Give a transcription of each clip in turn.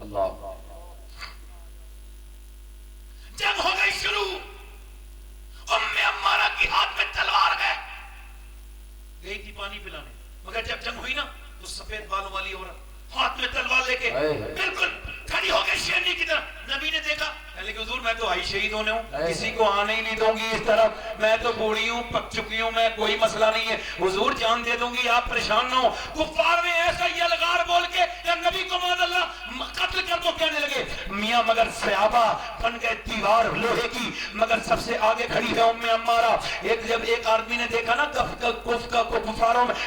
اللہ جنگ ہو گئی شروع، عمارہ کی ہاتھ میں تلوار گئی تھی پانی پلانے، مگر جب جنگ ہوئی نا تو سفید بالوں والی عورت ہاتھ میں تلوار لے کے بالکل کھڑی ہو گئی شیرنی کی طرح. نبی نے دیکھا، کہنے کہ حضور میں تو آئی شہید ہونے ہوں، کسی کو آنے ہی نہیں دوں گی اس طرف، میں تو بوڑھی ہوں، پک چکی ہوں، میں کوئی مسئلہ نہیں ہے، حضور جان دے دوں گی، آپ پریشان نہ ہو. کفار نے ایسا یلغار بول کے یا نبی کو معاذ اللہ قتل کر دو کہنے لگے. میاں مگر صحابہ بن گئے دیوار لوہے کی، مگر سب سے آگے کھڑی ہے عمارہ. جب ایک آدمی نے دیکھا نا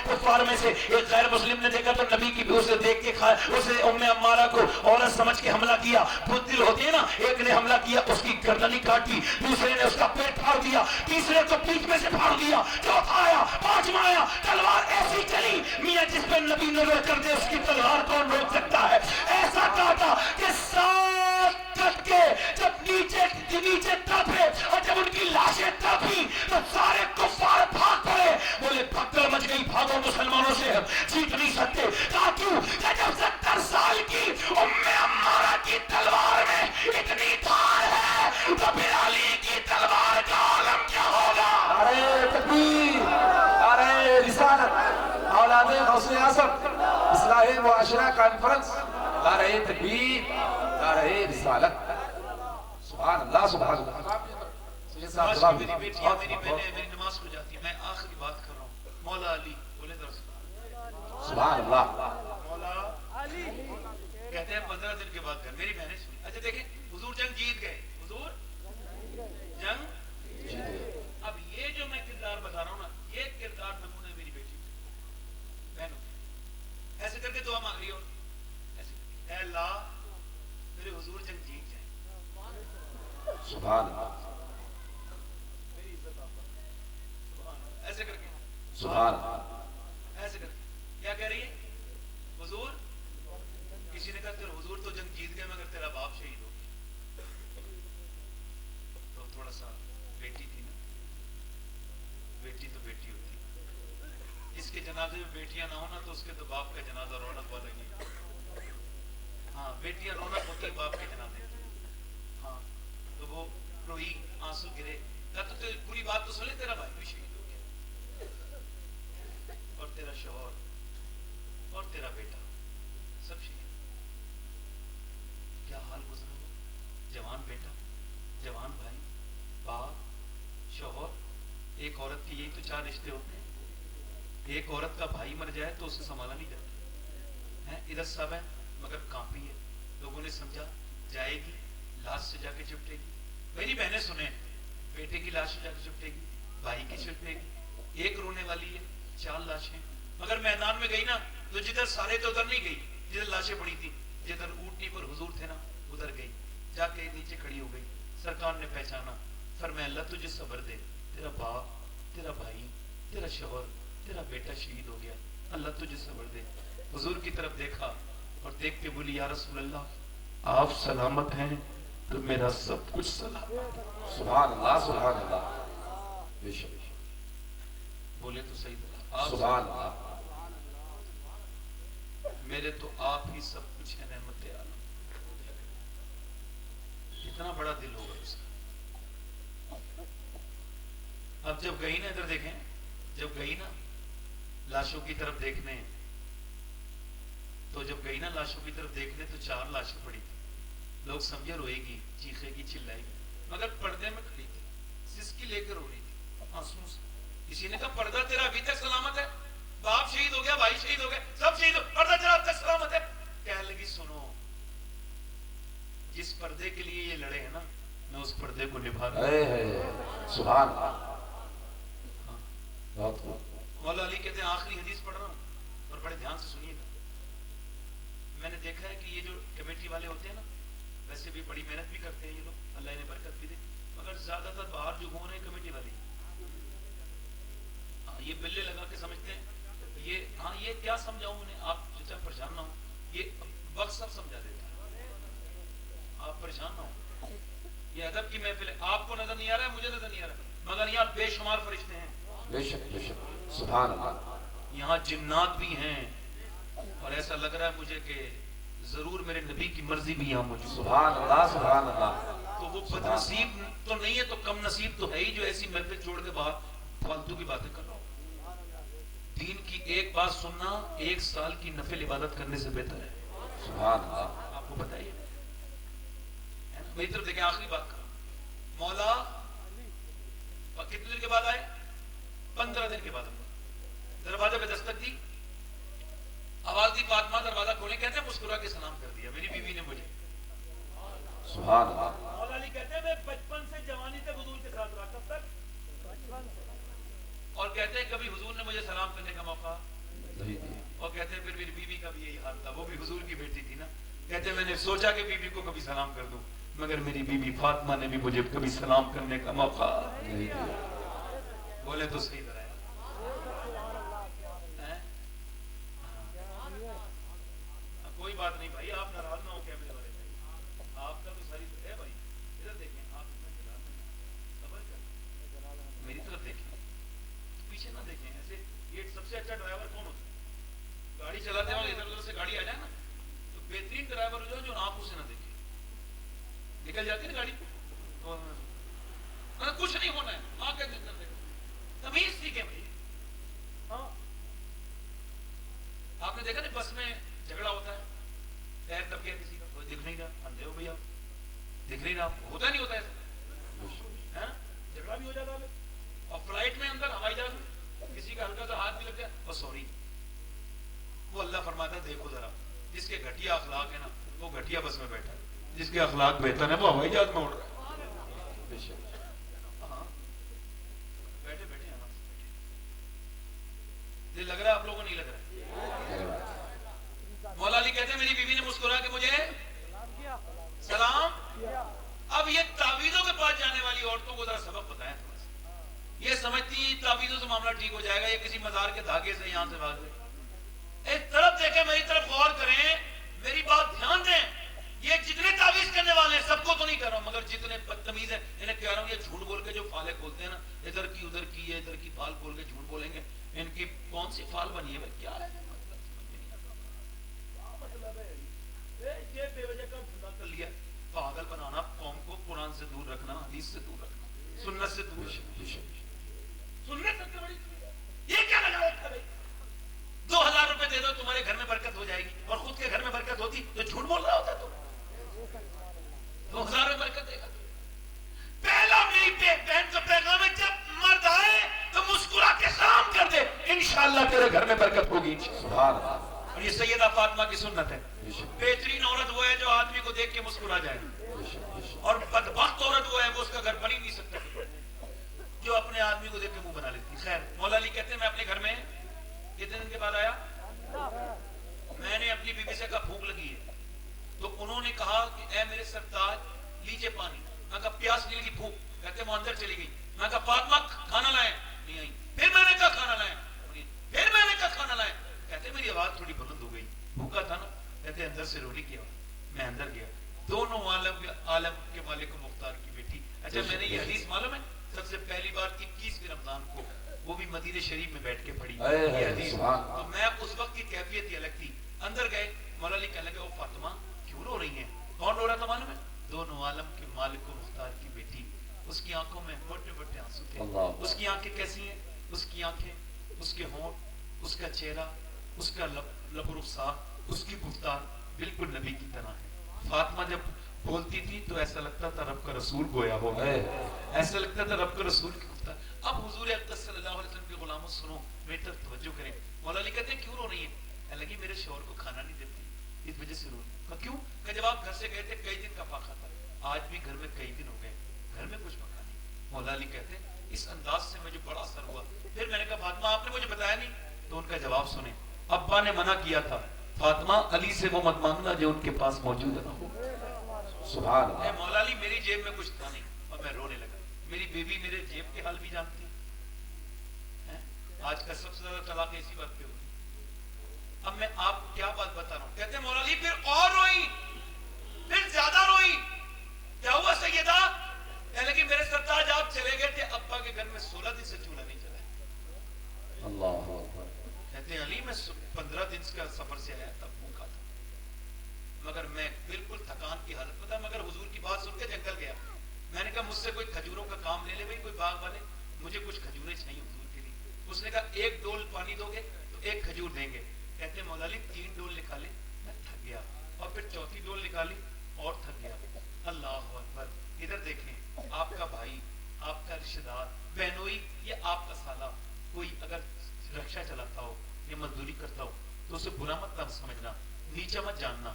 کفار میں سے ایک غیر مسلم نے دیکھا تو نبی کی اسے دیکھ کے اسے عمارہ کو عورت سمجھ کے حملہ کیا. بزدل ہوتے ہیں نا، ایک نے حملہ کیا، اس کی گردنی کاٹی، دوسرے نے اس کا پیٹ پھاڑ دیا، تیسرے کو پیٹھ میں سے پھاڑ دیا، چوتھا آیا، پانچواں آیا، تلوار ایسی چلی. میاں جس پہ نبی نظر کر دے اس کی تلوار کون روک سکتا ہے؟ ایسا کاٹا کہ ساتھ کٹ کے جب نیچے تڑپے اور جب ان کی لاشیں تڑپی تو سارے کفار بھاگ پڑے. بولے پھکڑ مچ گئی، بھاگو مسلمانوں سے، جیت نہیں سکتے. کہا کیوں؟ کہ جب 70 سال کی عمارہ کی تلوار میں اتنی دھار ہے تو بلالی کی تلوار کا عالم کیا ہوگا؟ نعرہ تکبیر، نعرہ رسالت، اولاد غوث اعظم، اصلاح معاشرہ کانفرنس، نعرہ تکبیر، نعرہ رسالت. سبحان اللہ سبحان اللہ. میری بیٹیاں، میری بہنیں، میری نماز ہو جاتی ہے، میں آخری بات کر رہا ہوں. مولا علی بولے درس سبحان اللہ. مولا علی کہتے ہیں 15 دن کے بعد کر. میری بہنیں سنی. اچھا دیکھیں، حضور جنگ جیت گئے، حضور جنگ. اب یہ جو میں کردار بتا رہا ہوں نا، یہ کردار نمونہ میری بیٹی بہنوں. ایسے کر کے دعا مانگ رہی ہو، ایسے اے اللہ میرے حضور جنگ جیت جائیں. سبحان اللہ میری عزت آپ پر. ایسے کر کے سبحان اللہ. ایسے کر کے کیا کہہ رہی ہے؟ حضور، کسی نے کہا تیرے حضور تو جنگ جیت گئے مگر تیرا باپ شہید ہو گیا. تو تھوڑا سا بیٹی تھی نا، بیٹی تو بیٹی ہوتی ہے. جس کے جنازے میں بیٹیاں نہ ہونا تو اس کے تو باپ کا جنازہ رونق والا نہیں. ہاں بیٹیاں رونق ہوتی ہے باپ کے جنازے. ہاں تو وہ روئی، آنسو گرے. کہا تو پوری بات تو سنے، تیرا بھائی بھی شہید ہو گیا اور تیرا شوہر اور تیرا بیٹا سب شہید. کیا حال گزرا ہو؟ جوان بیٹا، جوان بھائی، باپ، شوہر. ایک عورت کی یہی تو 4 رشتے ہوتے ہیں. ایک عورت کا بھائی مر جائے تو اسے سنبھالا نہیں جاتا ہے. ادھر سب ہے مگر کانپی ہے. لوگوں نے سمجھا جائے گی، لاش سے جا کے چپٹے گی. میری بہنیں سنیں، بیٹے کی لاش سے جا کے چپٹے گی، بھائی کی چپٹے گی. ایک رونے والی ہے، 4 لاشیں. مگر میدان میں گئی نا تو جدھر سارے تو ادھر نہیں گئی، جدھر لاشیں پڑی تھی، جدھر اونٹنی پر حضور تھے نا ادھر گئی. جا کے نیچے کھڑی ہو گئی. سرکار نے پہچانا، فرمایا اللہ تجھے صبر دے، تیرا باپ، تیرا بھائی، تیرا شوہر، تیرا بیٹا شہید ہو گیا، اللہ تجھے صبر دے. حضور کی طرف دیکھا اور دیکھ کے بولی یا رسول اللہ آپ سلامت ہیں تو میرا سب کچھ سلامت. سبحان اللہ سبحان اللہ. بے شک بولے تو صحیح طرح سبحان اللہ. میرے تو آپ ہی سب کچھ ہے، نعمت عالم. کتنا بڑا دل ہوگا اس کا. اب جب گئی نا، ادھر دیکھیں، جب گئی نا لاشوں کی طرف دیکھنے، تو جب گئی نا لاشوں کی طرف دیکھنے تو 4 لاشیں پڑی تھی. لوگ سمجھے روئے گی، چیخے گی، چلائے گی، مگر پردے میں کھڑی تھی، سسکی لے کے رو رہی تھی آنسوں سے. کسی نے کہا پردہ تیرا ابھی تک سلامت ہے؟ باپ شہید ہو گیا، بھائی شہید ہو گئے، سب شہید ہو، پردہ تیرا اب تک سلامت ہے؟ کہنے لگی سنو، جس پردے کے لیے یہ لڑے ہیں نا میں اس پردے کو نبھا رہا ہوں. سبحان اللہ. بہت خوب. مولا علی کہتے ہیں آخری حدیث پڑھ رہا ہوں اور بڑے دھیان سے سنیے گا. میں نے دیکھا ہے کہ یہ جو کمیٹی والے ہوتے ہیں نا، ویسے بھی بڑی محنت بھی کرتے ہیں یہ لوگ، اللہ انہیں برکت بھی دے، مگر زیادہ تر باہر جو گھوم رہے ہیں کمیٹی والے، یہ بلے لگا کے سمجھتے ہیں یہ. ہاں یہ کیا سمجھاؤں انہیں، آپ چچا پریشان نہ ہوں، یہ وقت سب سمجھا دیتا ہے، آپ پریشان نہ ہوں. یہ ادب کی محفل ہے، آپ کو نظر نہیں آ رہا ہے، مجھے نظر نہیں آ رہا ہے، مگر یہاں بے شمار فرشتے ہیں. بے شک بے شک. سبحان اللہ. یہاں جنات بھی ہیں اور ایسا لگ رہا ہے مجھے کہ ضرور میرے نبی کی مرضی بھی یہاں موجود ہے. سبحان اللہ سبحان اللہ. تو وہ بد نصیب تو نہیں ہے تو کم نصیب تو ہے ہی جو ایسی محفل چھوڑ کے باہر فالتو کی باتیں کر رہا ہوں. دین کی ایک بات سننا 1 سال کی نفل عبادت کرنے سے بہتر ہے. سبحان اللہ. آپ کو بتائیے میری طرف دیکھیں آخری بات کروں. مولا کتنے دن کے بعد آئے؟ 15 دن کے بعد. دروازے پہ دستک دی, آواز دی, فاطمہ دروازہ کھولے. کہتے ہیں مسکرا کے سلام کر دیا میری بیوی نے مجھے. سبحان اللہ. مولا علی کہتے ہیں میں بچپن سے جوانی تک حضور کے ساتھ رہا. کب تک؟ اور کہتے ہیں کبھی حضور نے مجھے سلام کرنے کا موقع نہیں دیا. اور کہتے ہیں پھر میری بیوی کا بھی یہی حال تھا. وہ بھی حضور کی بیٹی تھی نا. کہتے ہیں میں نے سوچا کہ بیوی کو کبھی سلام کر دوں, مگر میری بیوی فاطمہ نے بھی مجھے کبھی سلام کرنے کا موقع نہیں دیا. بولے تو صحیح طرح کوئی بات نہیں بھائی, آپ ناراض نہ ہو کیا میرے بارے میں. آپ کا تو ساری ہے بھائی. ادھر دیکھیں, آپ صبر کر میری طرف دیکھیں, پیچھے نہ دیکھیں. ایسے یہ سب سے اچھا ڈرائیور کون ہوتا ہے؟ گاڑی چلاتے ہیں ادھر ادھر سے گاڑی آ جائے نا تو بہترین ڈرائیور جو ہے جو آنکھوں سے نہ دیکھے. نکل جاتی ہے نا گاڑی, کچھ نہیں ہونا ہے, آ کے اندر دیکھو. تمیز سیکھیں بھائی. ہاں آپ نے دیکھا نا بس میں جھگڑا ہوتا ہے, پیر دب گیا کسی کا, کوئی دکھ نہیں رہا, اندھے ہو بھیا, دکھ نہیں رہا, ہوتا نہیں ہوتا ایسا. جھگڑا بھی ہو جاتا ہے. اور فلائٹ میں اندر ہوائی جہاز میں کسی کا ہلکا سا ہاتھ بھی لگ جائے اور سوری. وہ اللہ فرماتا ہے دیکھو ذرا, جس کے گھٹیا اخلاق ہے نا وہ گھٹیا بس میں بیٹھا ہے, جس کے اخلاق بہتر ہے وہ ہوائی جہاز میں اڑ رہا ہے. بیٹھے بیٹھے دل لگ رہا ہے, آپ لوگوں کو نہیں لگ رہا ہے. مولا علی کہتے ہیں میری بیوی نے مسکرا کے مجھے سلام. اب یہ تعویذوں کے پاس جانے والی عورتوں کو ذرا سبق بتائیں تھوڑا سا. یہ سمجھتی تعویذوں سے معاملہ ٹھیک ہو جائے گا, یہ کسی مزار کے دھاگے سے یہاں سے بھاگ گئے. ایک طرف دیکھیں, میری طرف غور کریں, میری بات دھیان دیں. یہ جتنے تعویذ کرنے والے ہیں سب کو تو نہیں کر رہا ہوں, مگر جتنے بدتمیز ہیں انہیں کہہ رہا ہوں یہ جھوٹ بول کے جو فالے کھولتے ہیں نا, ادھر کی ادھر کی ہے, ادھر کی فال کھول کے جھوٹ بولیں گے. ان کی کون سی فال بنی ہے, کیا ہے یہ بے وجہ کا دھندا کر لیا. پاگل بنانا قوم کو, قرآن سے دور رکھنا, حدیث سے دور رکھنا, سنت سے دور رکھنا. سنت سے بڑی یہ کیا لگا رکھا بھائی. 2000 روپے دے دو تمہارے گھر میں برکت ہو جائے گی, اور خود کے گھر میں برکت ہوتی تو جھوٹ بول رہا ہوتا. تو 2000 روپے برکت دے گا. پہلا میری بہن کا پیغام ہے, جب مرد آئے تو مسکرا کے سلام کر دے, انشاءاللہ تیرے گھر میں برکت ہوگی. سبحان اللہ. اور یہ سیدہ فاطمہ کی سنت ہے. بہترین عورت وہ ہے جو آدمی کو دیکھ کے مسکرا جائے, اور بدبخت عورت وہ ہے وہ اس کا گھر بن ہی نہیں سکتا جو اپنے آدمی کو دیکھ کے منہ بنا لیتی. خیر, مولا علی کہتے ہیں میں اپنے گھر میں کتنے دن کے بعد آیا, میں نے اپنی بیوی سے کہا بھوک لگی ہے. تو انہوں نے کہا کہ اے میرے سرتاج لیجیے پانی. میں کہا پیاس نہیں لگی, بھوک. کہتے ہیں وہ اندر چلی گئی. میں کہا فاطمہ کھانا لائیں, نہیں آئی. پھر میں نے کہا کھانا لائیں, پھر میں نے کہا کھانا لائیں. کہتے میری آواز تھوڑی بلند ہو گئی, بھوکا تھا نا. کہتے اندر سے رونے کی آواز. میں اندر گیا, دونوں عالم کے مالک و مختار کی بیٹی. اچھا میں نے یہ حدیث معلوم ہے سب سے پہلی بار 21 رمضان کو, وہ بھی مدینہ شریف میں بیٹھ کے پڑھی یہ حدیث. تو میں اس وقت کی کیفیت ہی الگ تھی. اندر گئے, مولا علی کہنے لگے, او فاطمہ کیوں رو رہی ہیں؟ کون رو رہا تھا معلوم ہے؟ دونوں عالم کے مالک و مختار کی بیٹی. اس کی آنکھوں میں بڑے بڑے آنسو تھے. اس کی آنکھیں کیسی ہیں؟ اس کی آنکھیں, اس کے ہونٹ, اس کا چہرہ, اس کا لب و رخسار, اس کی گفتار بالکل نبی کی طرح ہے. فاطمہ جب بولتی تھی تو ایسا لگتا تھا رب کا رسول گویا ہو گئے, ایسا لگتا تھا رب کا رسول کی گفتار. اب حضور اقدس صلی اللہ علیہ وسلم کے غلاموں سنو, میری طرف توجہ کریں. مولا علی کہتے ہیں کیوں رو رہی ہیں؟ کہنے لگی میرے شوہر کو کھانا نہیں دیتی, اس وجہ سے رو رہی. کیوں؟ کہ جب آپ گھر سے گئے تھے کئی دن کا فاقہ تھا, آج بھی گھر میں کئی دن ہو گئے, گھر میں کچھ پکا نہیں. مولا علی کہتے ہیں اس انداز سے مجھے بڑا اثر ہوا. پھر میں نے کہا فاطمہ آپ نے مجھے بتایا نہیں. تو ان کا جواب سنیں. ابا نے منع کیا تھا, فاطمہ علی سے وہ مت مانگنا جو ان کے پاس موجود نہ ہو. سبحان اللہ. مولا علی میری جیب میں کچھ تھا نہیں, اور میں رونے لگا. میری بیوی میرے جیب کے حال بھی جانتی ہے. آج کا سب سے زیادہ طلاق اسی بات پہ ہوئی. اب میں آپ کو کیا بات بتا رہا ہوں. کہتے ہیں مولا علی پھر اور روئی, پھر زیادہ روئی. کیا ہوا سیدہ؟ کہنے لگی میرے سرتاج آپ چلے گئے تھے, ابا کے گھر میں 16 دن سے چولہا نہیں چلا. اللہ. کہتے ہیں علی میں 15 دن کا سفر سے آیا تھا, بھوکا تھا, میں نے کہا مجھ سے کوئی کھجوروں کا کام لے لے بھائی، کوئی باغ والے، مجھے کچھ کھجوریں چاہیے حضور کے لیے۔ اس نے کہا ایک ڈول پانی دو گے تو ایک کھجور دیں گے۔ کہتے مولا علی 3 ڈول نکالے، میں تھک گیا، اور پھر چوتھی ڈول نکالی اور تھک گیا۔ اللہ اکبر۔ ادھر دیکھیں، آپ کا بھائی، آپ کا رشتہ دار، بہنوئی یا آپ کا سالہ کوئی اگر رکشا چلاتا ہو یا مزدوری کرتا ہو تو اسے برا مت سمجھنا، نیچا مت جاننا۔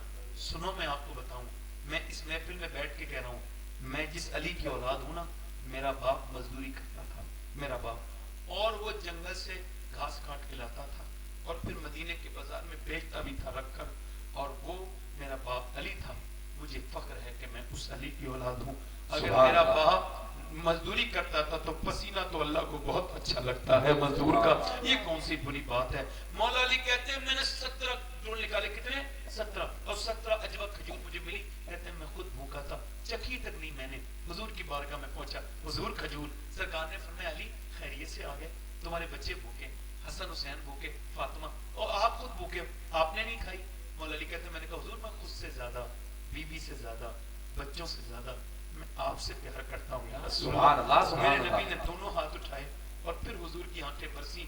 سنو میں آپ کو بتاؤں، میں اس محفل میں بیٹھ کے کہہ رہا ہوں، میں جس علی کی اولاد ہوں نا، میرا باپ مزدوری کرتا تھا، میرا باپ، اور وہ جنگل سے گھاس کاٹ کے لاتا تھا اور پھر مدینے کے بازار میں بیچتا بھی تھا رکھ کر، اور وہ میرا باپ علی تھا۔ مجھے فخر ہے کہ میں اس علی کی اولاد ہوں۔ اگر میرا باپ مزدوری کرتا تھا تو پسینہ تو اللہ کو بہت اچھا لگتا ہے مزدور کا، یہ کون سی بری بات ہے۔ مولا علی کہتے ہیں میں نے 17 ڈول نکالے، کتنے؟ 17، اور 17 اجوا کھجور مجھے ملی۔ کہتے ہیں میں خود بھوکا تھا، چکھی تک نہیں میں نے، حضور کی بارگاہ میں پہنچا، حضور کھجور۔ سرکار نے فرمایا علی خیریت سے آ گئے، تمہارے بچے بھوکے، حسن حسین بھوکے، فاطمہ، اور آپ خود بھوکے، آپ نے نہیں کھائی؟ مولا علی کہتے ہیں میں نے کہا حضور میں خود سے زیادہ، بیوی سے زیادہ، بچوں سے زیادہ میں آپ سے پیار کرتا ہوں یا رسول سبحان اللہ، اللہ۔ سبحان میرے اللہ۔ نبی نے دونوں ہاتھ اٹھائے اور پھر حضور کی آنکھیں برسی